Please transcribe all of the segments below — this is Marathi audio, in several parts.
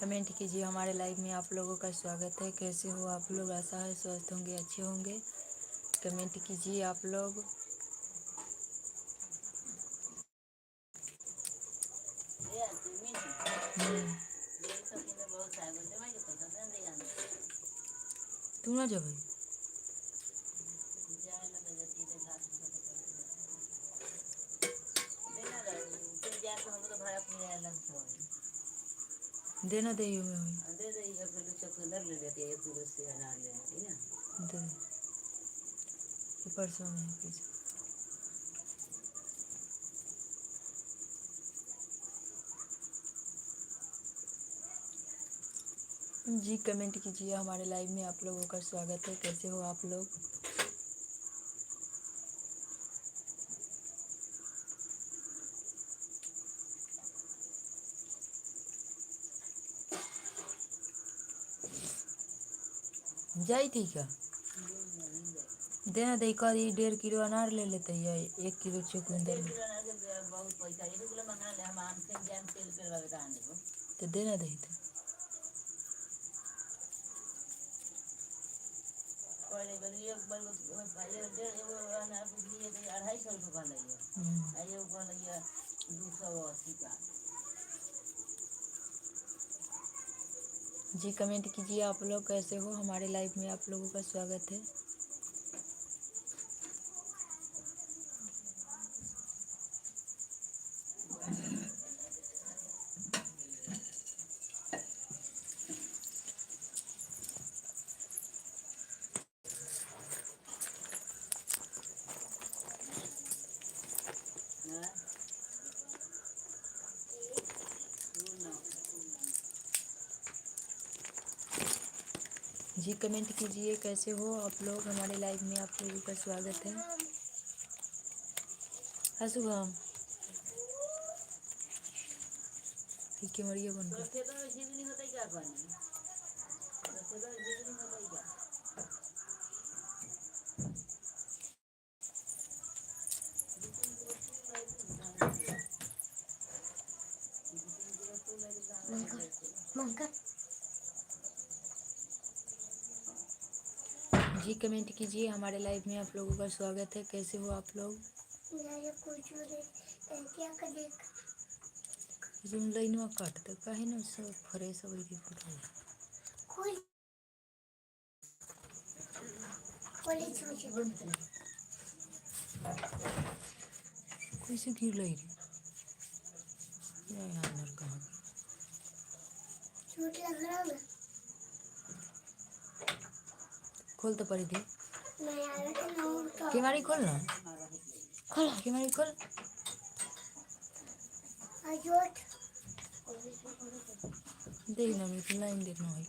कमेंट कीजिए। हमारे लाइव में आप लोगों का स्वागत है। कैसे हो आप लोग? आशा है स्वस्थ होंगे, अच्छे होंगे। कमेंट कीजिए आप लोग। तू ना जब देना दे परसों में पैसा जी। कमेंट कीजिए। हमारे लाइव में आप लोगों का स्वागत है। कैसे हो आप लोग? जाई थी क्या? देना दे। 1.5 किलो अनार ले लेते है, 1 किलो चुकंदर तो देना दे। जी कमेंट कीजिए आप लोग। कैसे हो? हमारे लाइव में आप लोगों का स्वागत है। जी कमेंट कीजिए। कैसे हो आप लोग? हमारे लाइव में आप लोगों का स्वागत है। हाँ शुभम, ठीक है। मरिए बन कर जी कमेंट कीजिए। हमारे लाइव में आप लोगों का स्वागत है। कैसे हो आप लोग? लाइनवा काट दे काहे ना सब फ्रेश हो गई फोटो। कैसे गिर लई रे? यार कहाँ खोल तो पड़ी थी। केवाड़ी खोल ना, खोल केवाड़ी खोल। देख ना मैं लाइन देखना है।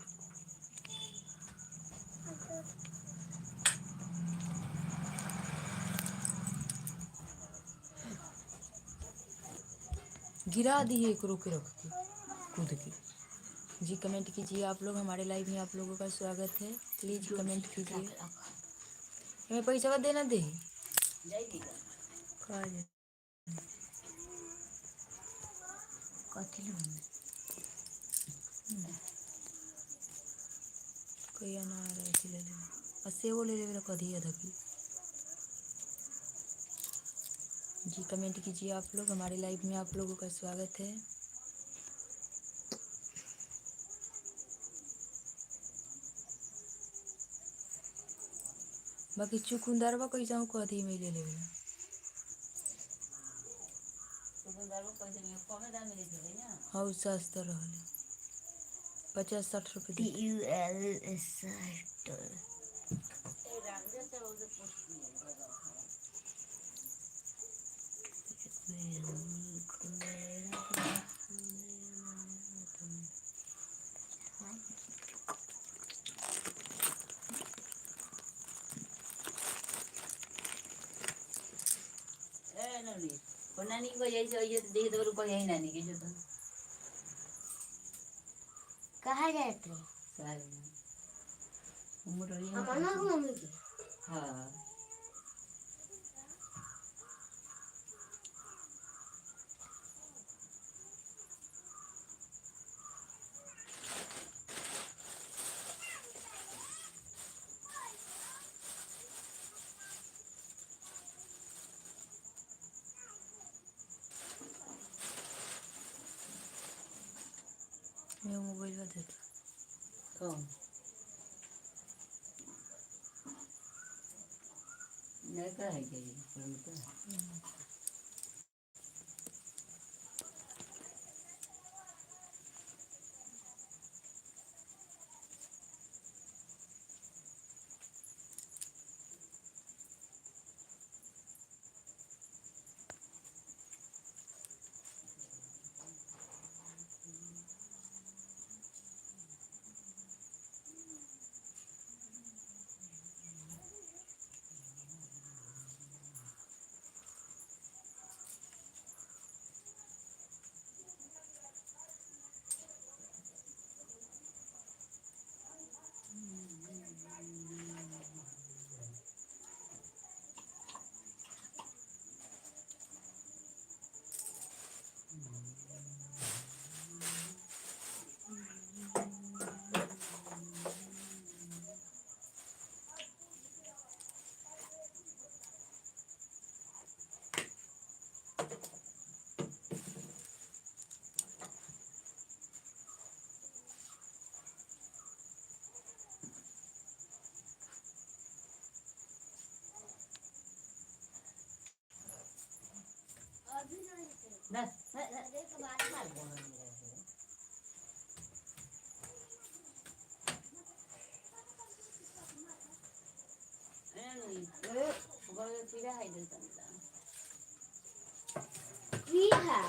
गिरा दी है एक रोके रख के कूद के। जी कमेंट कीजिए आप लोग। हमारे लाइव में आप लोगों का स्वागत है। प्लीज कमेंट कीजिए। हमें पैसा देना दे कोई ना आ रहा है ले ले सेव ले ले कधी अधा की। जी कमेंट कीजिए आप लोग। हमारे लाइव में आप लोगों का स्वागत है। बाकी चुकुंदरवा कैसा हूँ कथी में ले लेवे हाँ सस्ता रहल 50-60 रुपये। नानी को यही देख दो रुपया यही नानी के जो कहाँ गए थे मम्मी के। हाँ कौन नहीं कहेगी पर तो ना एक बात मार बोल बड़ा चिड़ा है दिल तंदा की है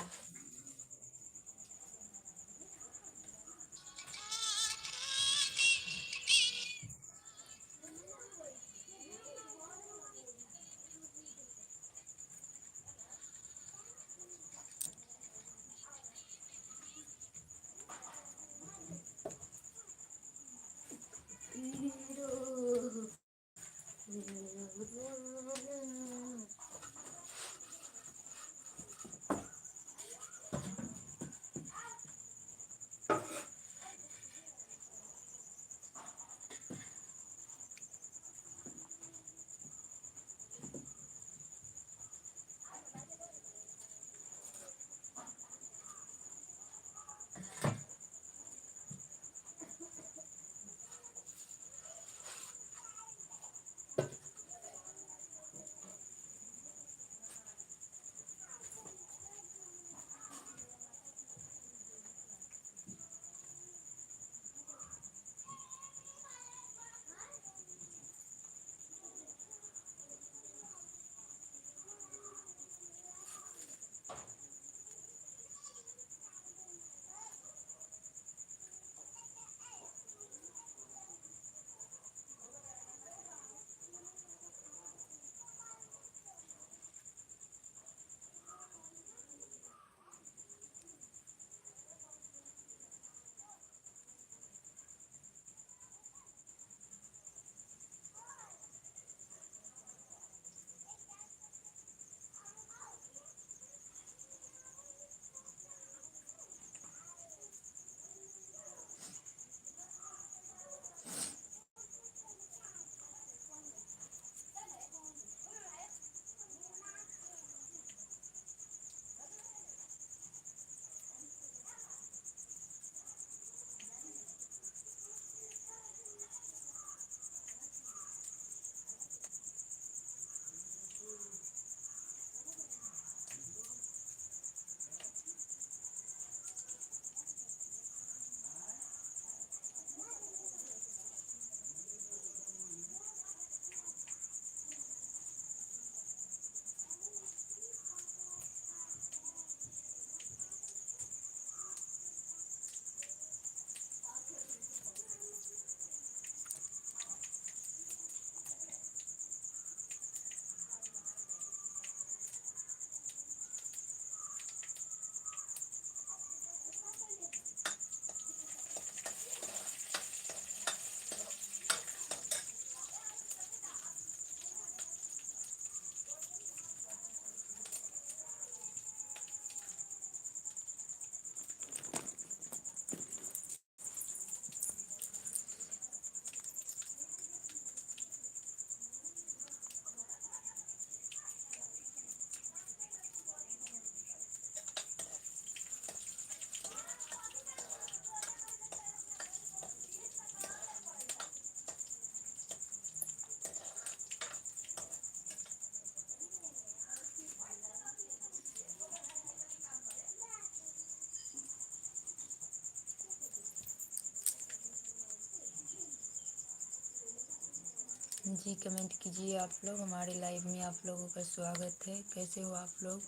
जी कमेंट कीजिए आप लोग, हमारे लाइव में आप लोगों का स्वागत है। कैसे हो आप लोग?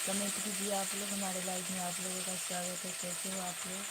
कमेंट कीजिए आप लोग, हमारे लाइव में आप लोगों का स्वागत है। कैसे हो आप लोग?